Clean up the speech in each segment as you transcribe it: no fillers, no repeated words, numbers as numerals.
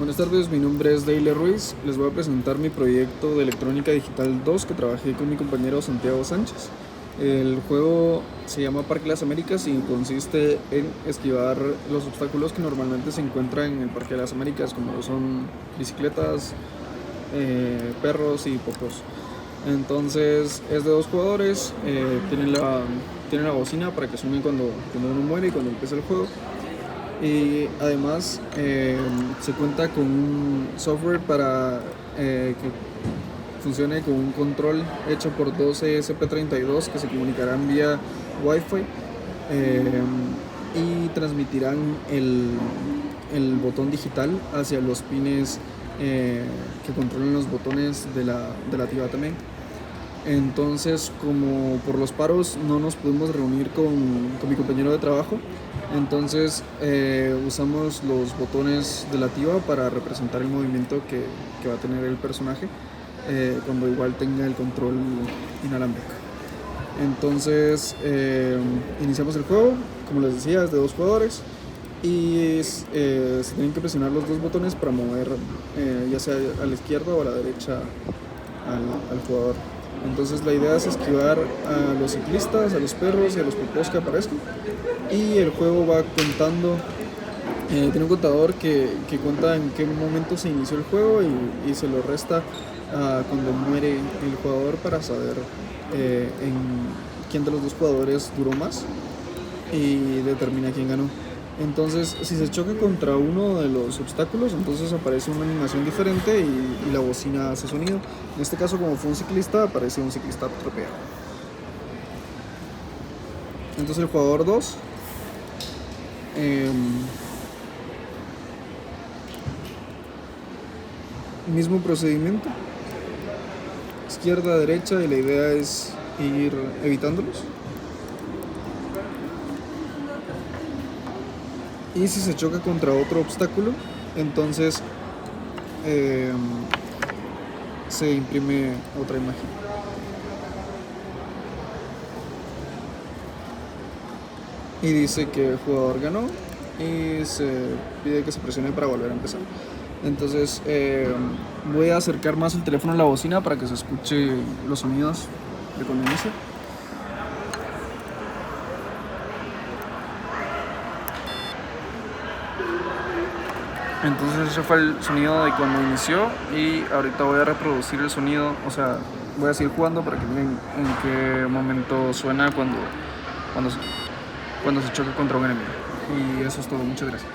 Buenas tardes, mi nombre es Deile Ruiz. Les voy a presentar mi proyecto de Electrónica Digital 2 que trabajé con mi compañero Santiago Sánchez. El juego se llama Parque Las Américas y consiste en esquivar los obstáculos que normalmente se encuentran en el Parque de las Américas, como son bicicletas, perros y popos. Entonces es de dos jugadores, tiene la bocina para que suene cuando uno muere y cuando empieza el juego. Y además se cuenta con un software para que funcione con un control hecho por dos ESP32 que se comunicarán vía Wi-Fi y transmitirán el botón digital hacia los pines que controlan los botones de la TIVA también. Entonces, como por los paros no nos pudimos reunir con mi compañero de trabajo, entonces usamos los botones de la TIVA para representar el movimiento que va a tener el personaje cuando igual tenga el control inalámbrico. Entonces iniciamos el juego, como les decía, es de dos jugadores y se tienen que presionar los dos botones para mover ya sea a la izquierda o a la derecha al jugador. Entonces la idea es esquivar a los ciclistas, a los perros y a los popos que aparezcan. Y el juego va contando, tiene un contador que cuenta en qué momento se inició el juego y se lo resta cuando muere el jugador para saber en quién de los dos jugadores duró más y determina quién ganó. Entonces, si se choca contra uno de los obstáculos, entonces aparece una animación diferente y la bocina hace sonido. En este caso, como fue un ciclista, aparece un ciclista atropellado. Entonces el jugador 2 mismo procedimiento, izquierda, derecha, y la idea es ir evitándolos. Y si se choca contra otro obstáculo, entonces se imprime otra imagen. Y dice que el jugador ganó y se pide que se presione para volver a empezar. Entonces voy a acercar más el teléfono a la bocina para que se escuche los sonidos de cuando inicia. Entonces ese fue el sonido de cuando inició y ahorita voy a reproducir el sonido, o sea, voy a seguir jugando para que vean en qué momento suena cuando se choca contra un enemigo. Y eso es todo, muchas gracias.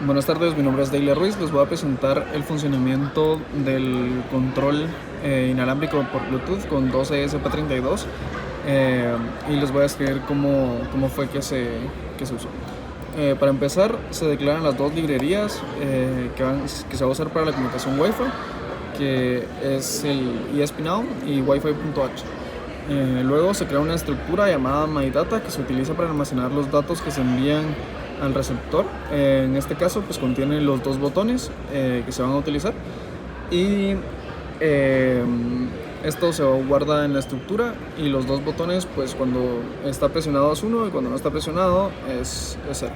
Buenas tardes, mi nombre es Deile Ruiz. Les voy a presentar el funcionamiento del control inalámbrico por Bluetooth con 2 ESP32 y les voy a describir cómo fue que se usó. Para empezar, se declaran las dos librerías que se va a usar para la comunicación Wi-Fi, que es el ESP-Now y Wi-Fi.h. Luego se crea una estructura llamada MyData que se utiliza para almacenar los datos que se envían al receptor. En este caso, pues contiene los dos botones que se van a utilizar y esto se guarda en la estructura y los dos botones, pues cuando está presionado es 1 y cuando no está presionado es 0.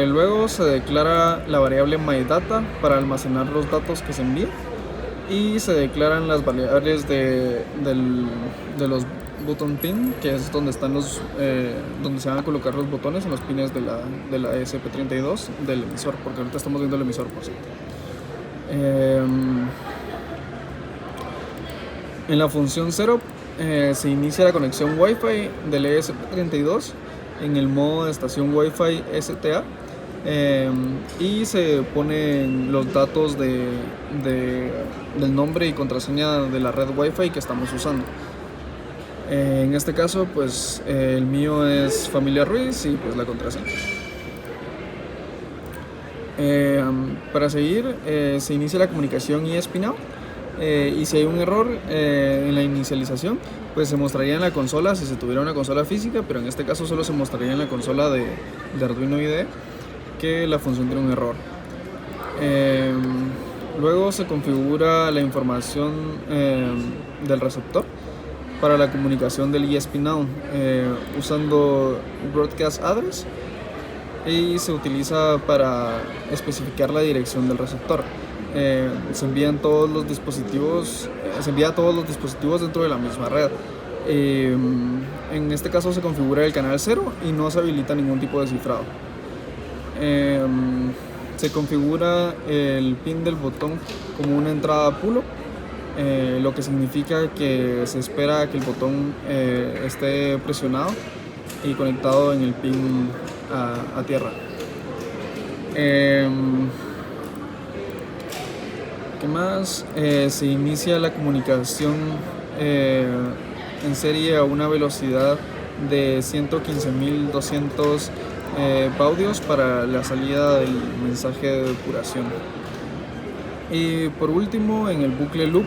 Luego se declara la variable MyData para almacenar los datos que se envían y se declaran las variables de los button pin, que es donde están donde se van a colocar los botones en los pines de la ESP32 del emisor, porque ahorita estamos viendo el emisor, por cierto. En la función 0 se inicia la conexión Wi-Fi del ESP32 en el modo de estación Wi-Fi STA y se ponen los datos del nombre y contraseña de la red Wi-Fi que estamos usando. En este caso, pues el mío es Familia Ruiz y pues la contraseña. Para seguir, se inicia la comunicación ESP-Now y si hay un error en la inicialización, pues se mostraría en la consola si se tuviera una consola física, pero en este caso solo se mostraría en la consola de Arduino IDE que la función tiene un error. Luego se configura la información del receptor para la comunicación del ESP-Now usando Broadcast Address y se utiliza para especificar la dirección del receptor. Se envían todos los dispositivos, se envía a todos los dispositivos dentro de la misma red. En este caso se configura el canal 0 y no se habilita ningún tipo de cifrado. Se configura el pin del botón como una entrada pull-up, lo que significa que se espera que el botón esté presionado y conectado en el pin a tierra. ¿Qué más? Se inicia la comunicación en serie a una velocidad de 115.200 baudios para la salida del mensaje de depuración. Y por último, en el bucle loop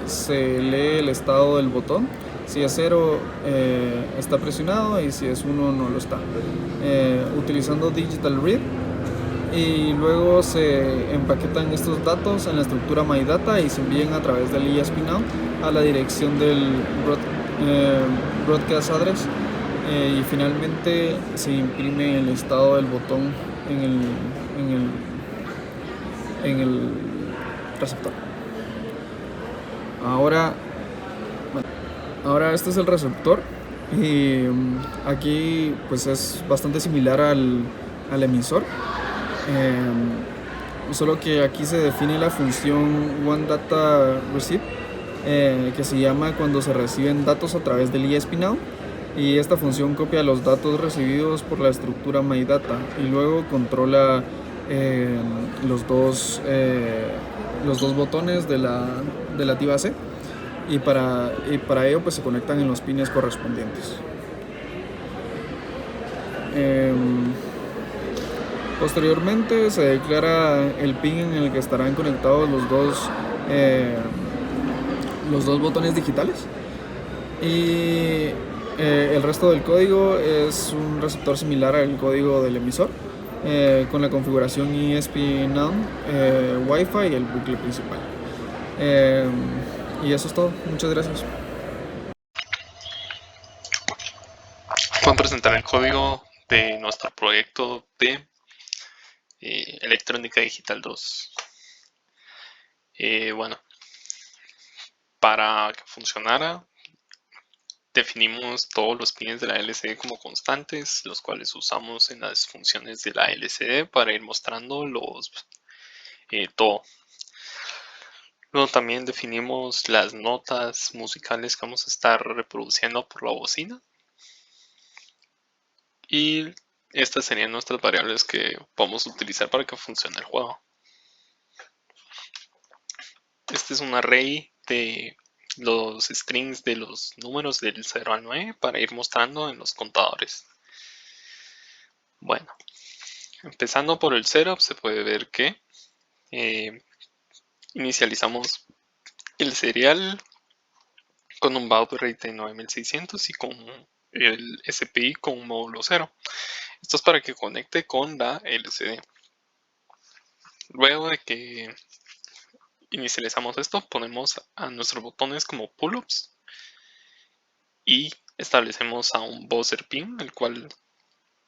se lee el estado del botón. Si es 0 está presionado y si es 1 no lo está. Utilizando Digital Read, y luego se empaquetan estos datos en la estructura MyData y se envían a través del ESP-Now a la dirección del broadcast address, y finalmente se imprime el estado del botón en el receptor. Ahora este es el receptor y aquí pues es bastante similar al emisor. Solo que aquí se define la función OneDataReceive, que se llama cuando se reciben datos a través del ESP-Now, y esta función copia los datos recibidos por la estructura MyData y luego controla los dos botones de la TIVA-C, y para ello pues se conectan en los pines correspondientes. Posteriormente se declara el pin en el que estarán conectados los dos botones digitales, y el resto del código es un receptor similar al código del emisor, con la configuración ESP-Now, Wi-Fi y el bucle principal. Y eso es todo. Muchas gracias. Voy a presentar el código de nuestro proyecto de Electrónica Digital 2. Bueno, para que funcionara, definimos todos los pines de la LCD como constantes, los cuales usamos en las funciones de la LCD para ir mostrando todo. Luego también definimos las notas musicales que vamos a estar reproduciendo por la bocina. Y estas serían nuestras variables que vamos a utilizar para que funcione el juego. Este es un array de los strings de los números del 0 al 9 para ir mostrando en los contadores. Bueno, empezando por el setup, se puede ver que inicializamos el serial con un baud rate de 9600 y con el SPI con un módulo 0. Esto es para que conecte con la LCD. Luego de que inicializamos esto, ponemos a nuestros botones como pull-ups y establecemos a un buzzer pin, el cual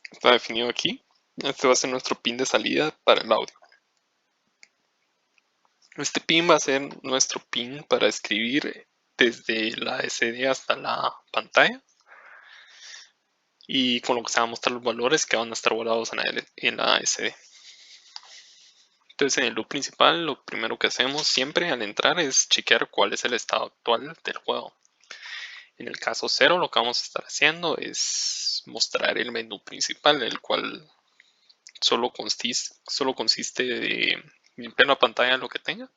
está definido aquí. Este va a ser nuestro pin de salida para el audio. Este pin va a ser nuestro pin para escribir desde la SD hasta la pantalla, y con lo que se van a mostrar los valores que van a estar guardados en la SD. Entonces, en el loop principal, lo primero que hacemos siempre al entrar es chequear cuál es el estado actual del juego. En el caso 0, lo que vamos a estar haciendo es mostrar el menú principal, el cual solo consiste de limpiar la pantalla lo que tenga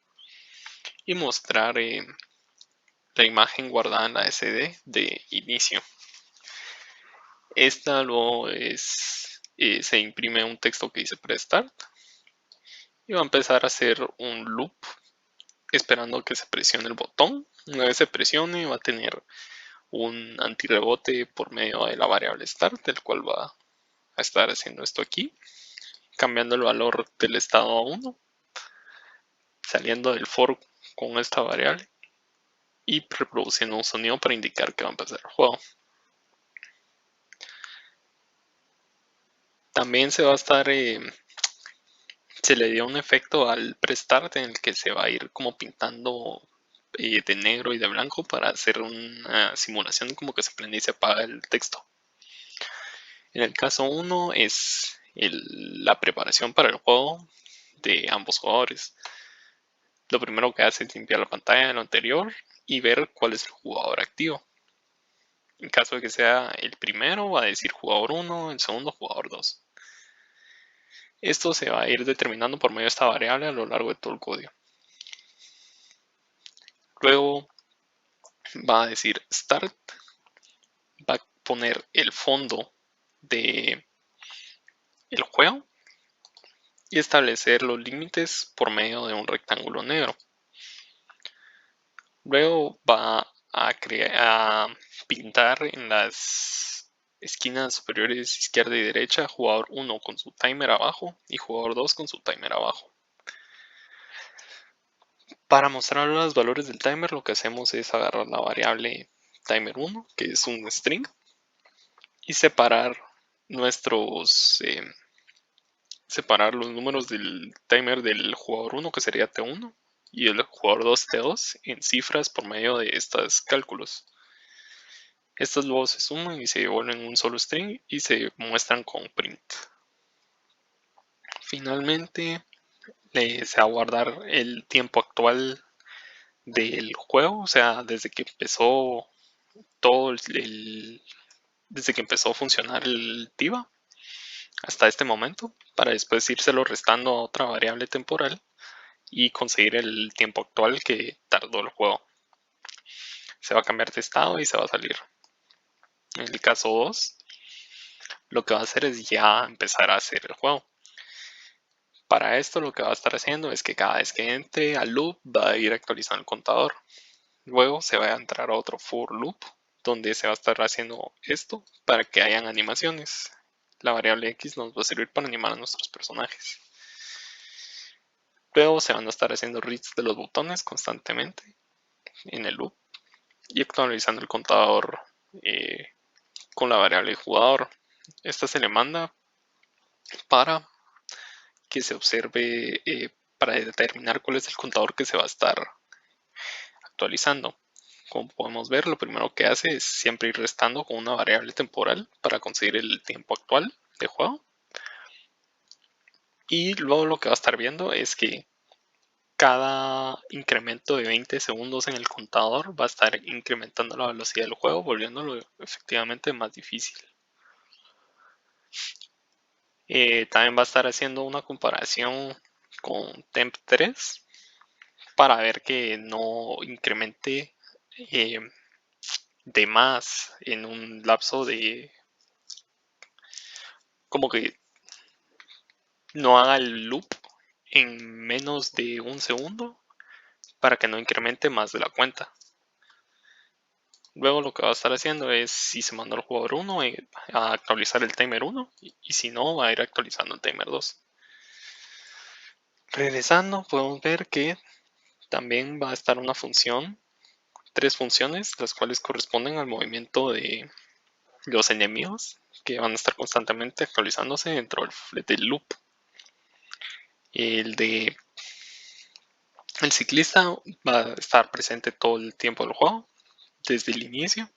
y mostrar la imagen guardada en la SD de inicio. Esta luego se imprime un texto que dice pre-start y va a empezar a hacer un loop esperando que se presione el botón. Una vez se presione, va a tener un antirrebote por medio de la variable start, el cual va a estar haciendo esto aquí, cambiando el valor del estado a 1, saliendo del for con esta variable y reproduciendo un sonido para indicar que va a empezar el juego. También se va a estar, se le dio un efecto al prestart en el que se va a ir como pintando de negro y de blanco para hacer una simulación como que se prende y se apaga el texto. En el caso 1 es la preparación para el juego de ambos jugadores. Lo primero que hace es limpiar la pantalla de lo anterior y ver cuál es el jugador activo. En caso de que sea el primero, va a decir jugador 1, el segundo jugador 2. Esto se va a ir determinando por medio de esta variable a lo largo de todo el código. Luego va a decir start, va a poner el fondo de el juego y establecer los límites por medio de un rectángulo negro. Luego va a pintar en las esquinas superiores izquierda y derecha jugador 1 con su timer abajo y jugador 2 con su timer abajo. Para mostrar los valores del timer, lo que hacemos es agarrar la variable timer1, que es un string, y separar separar los números del timer del jugador 1, que sería T1, y el jugador 2, T2, en cifras por medio de estos cálculos. Estas luego se suman y se vuelven un solo string y se muestran con print. Finalmente, se va a guardar el tiempo actual del juego, o sea, desde que empezó desde que empezó a funcionar el TIVA hasta este momento, para después írselo restando a otra variable temporal y conseguir el tiempo actual que tardó el juego. Se va a cambiar de estado y se va a salir. En el caso 2, lo que va a hacer es ya empezar a hacer el juego. Para esto lo que va a estar haciendo es que cada vez que entre al loop va a ir actualizando el contador. Luego se va a entrar a otro for loop donde se va a estar haciendo esto para que hayan animaciones. La variable X nos va a servir para animar a nuestros personajes. Luego se van a estar haciendo reads de los botones constantemente en el loop y actualizando el contador con la variable jugador. Esta se le manda para que se observe, para determinar cuál es el contador que se va a estar actualizando. Como podemos ver, lo primero que hace es siempre ir restando con una variable temporal para conseguir el tiempo actual de juego. Y luego lo que va a estar viendo es que cada incremento de 20 segundos en el contador va a estar incrementando la velocidad del juego, volviéndolo efectivamente más difícil. También va a estar haciendo una comparación con temp3 para ver que no incremente de más en un lapso de, como que no haga el loop en menos de un segundo para que no incremente más de la cuenta. Luego lo que va a estar haciendo es, si se mandó al jugador 1, a actualizar el timer 1 y si no, va a ir actualizando el timer 2. Regresando, podemos ver que también va a estar una función, 3 funciones, las cuales corresponden al movimiento de los enemigos, que van a estar constantemente actualizándose dentro del loop. El de el ciclista va a estar presente todo el tiempo del juego, desde el inicio.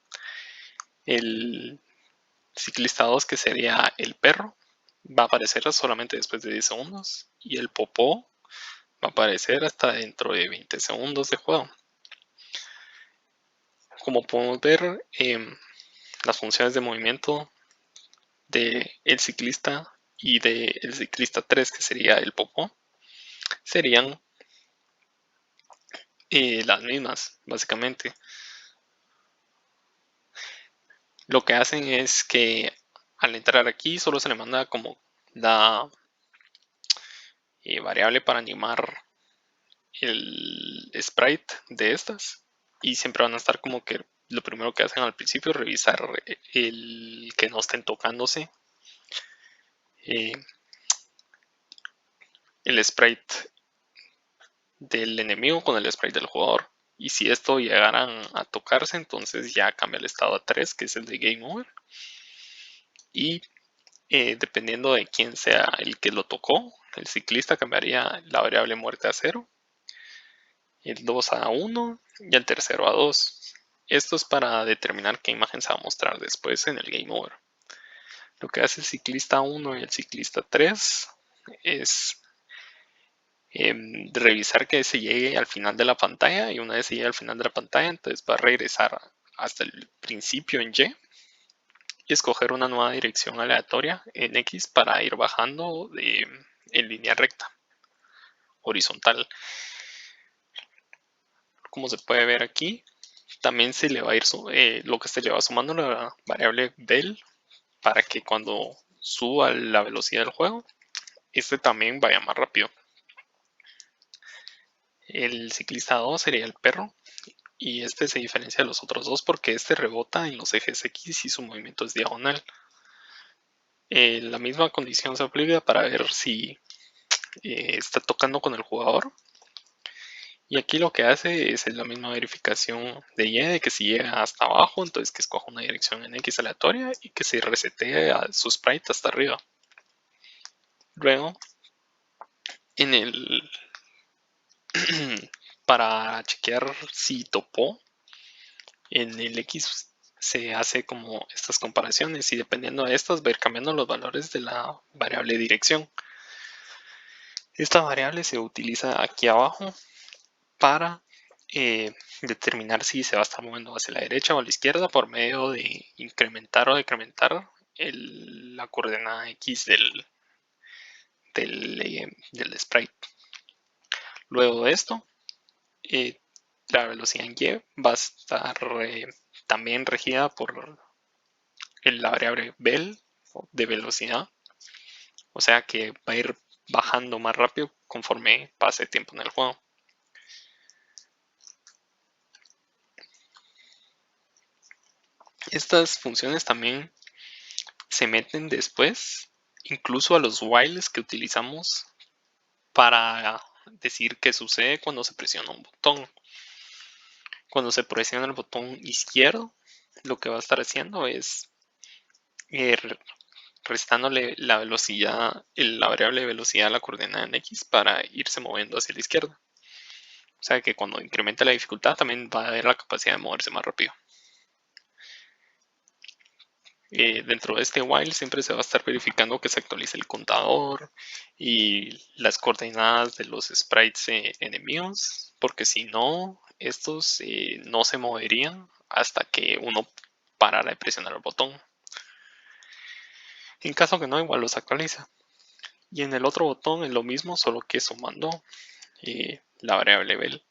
El ciclista 2, que sería el perro, va a aparecer solamente después de 10 segundos. Y el popó va a aparecer hasta dentro de 20 segundos de juego. Como podemos ver, las funciones de movimiento del ciclista y del ciclista 3, que sería el popó, serían las mismas, básicamente. Lo que hacen es que al entrar aquí solo se le manda como la variable para animar el sprite de estas, y siempre van a estar como que lo primero que hacen al principio es revisar el que no estén tocándose eh, el sprite del enemigo con el sprite del jugador, y si esto llegaran a tocarse, entonces ya cambia el estado a 3, que es el de game over, y dependiendo de quién sea el que lo tocó, el ciclista cambiaría la variable muerte a 0, el 2 a 1 y el tercero a 2. Esto es para determinar qué imagen se va a mostrar después en el Game Over. Lo que hace el ciclista 1 y el ciclista 3 es revisar que se llegue al final de la pantalla, y una vez se llegue al final de la pantalla, entonces va a regresar hasta el principio en Y y escoger una nueva dirección aleatoria en X para ir bajando en línea recta, horizontal. Como se puede ver aquí, también se le va a ir lo que se le va sumando la variable del para que cuando suba la velocidad del juego, este también vaya más rápido. El ciclista 2 sería el perro, y este se diferencia de los otros dos porque este rebota en los ejes X y su movimiento es diagonal. La misma condición se aplica para ver si está tocando con el jugador. Y aquí lo que hace es la misma verificación de Y, de que si llega hasta abajo, entonces que escoja una dirección en X aleatoria y que se resetee a su sprite hasta arriba. Luego, en el para chequear si topó, en el X se hace como estas comparaciones y dependiendo de estas va a ir cambiando los valores de la variable dirección. Esta variable se utiliza aquí abajo para determinar si se va a estar moviendo hacia la derecha o a la izquierda por medio de incrementar o decrementar la coordenada X del sprite. Luego de esto, la velocidad en Y va a estar también regida por la variable vel de velocidad, o sea que va a ir bajando más rápido conforme pase tiempo en el juego. Estas funciones también se meten después, incluso a los whiles que utilizamos para decir qué sucede cuando se presiona un botón. Cuando se presiona el botón izquierdo, lo que va a estar haciendo es restándole la velocidad, la variable de velocidad a la coordenada en X para irse moviendo hacia la izquierda. O sea que cuando incrementa la dificultad también va a haber la capacidad de moverse más rápido. Dentro de este while siempre se va a estar verificando que se actualice el contador y las coordenadas de los sprites enemigos, porque si no, estos no se moverían hasta que uno parara de presionar el botón. En caso que no, igual los actualiza. Y en el otro botón es lo mismo, solo que sumando la variable vel.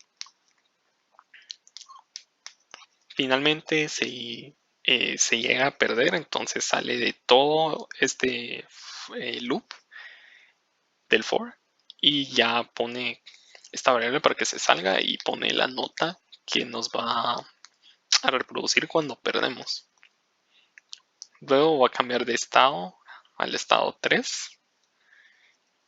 Finalmente, si se llega a perder, entonces sale de todo este loop del for y ya pone esta variable para que se salga y pone la nota que nos va a reproducir cuando perdemos. Luego va a cambiar de estado al estado 3,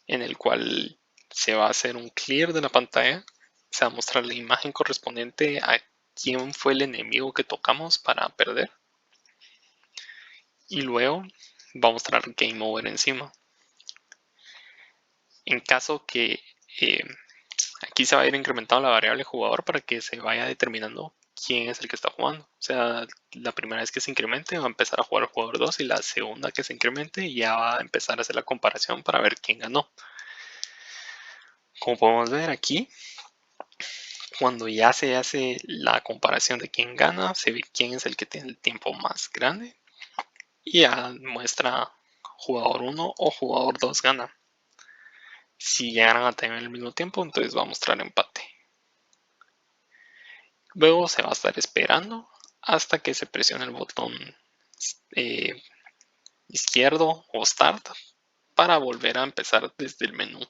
en el cual se va a hacer un clear de la pantalla, se va a mostrar la imagen correspondiente a quién fue el enemigo que tocamos para perder, y luego va a mostrar game over encima. En caso que aquí se va a ir incrementando la variable jugador para que se vaya determinando quién es el que está jugando. O sea, la primera vez que se incremente va a empezar a jugar el jugador 2 y la segunda que se incremente ya va a empezar a hacer la comparación para ver quién ganó. Como podemos ver aquí, cuando ya se hace la comparación de quién gana, se ve quién es el que tiene el tiempo más grande y ya muestra jugador 1 o jugador 2 gana. Si llegaran a tener el mismo tiempo, entonces va a mostrar empate. Luego se va a estar esperando hasta que se presione el botón izquierdo o Start para volver a empezar desde el menú.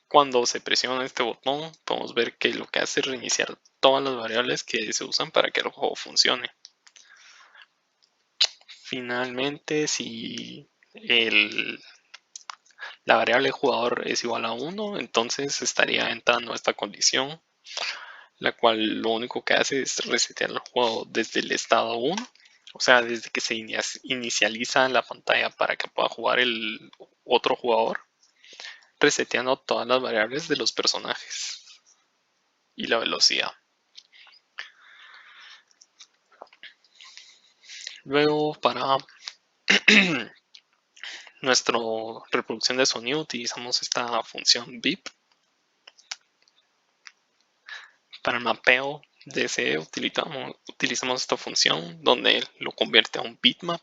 Cuando se presiona este botón, podemos ver que lo que hace es reiniciar todas las variables que se usan para que el juego funcione. Finalmente, si la variable jugador es igual a 1, entonces estaría entrando esta condición, la cual lo único que hace es resetear el juego desde el estado 1 O sea, desde que se inicializa la pantalla para que pueda jugar el otro jugador, reseteando todas las variables de los personajes y la velocidad. Luego, para nuestra reproducción de sonido utilizamos esta función beep. Para el mapeo DSE utilizamos esta función donde lo convierte a un bitmap.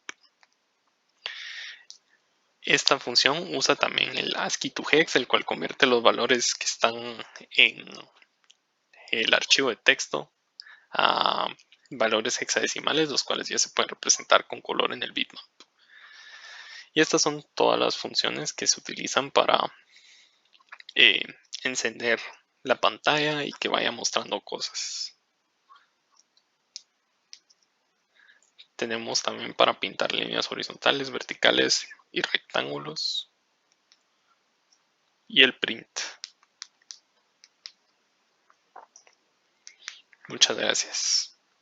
Esta función usa también el ASCII to hex, el cual convierte los valores que están en el archivo de texto a valores hexadecimales, los cuales ya se pueden representar con color en el bitmap. Y estas son todas las funciones que se utilizan para eh, encender la pantalla y que vaya mostrando cosas. Tenemos también para pintar líneas horizontales, verticales y rectángulos. Y el print. Muchas gracias.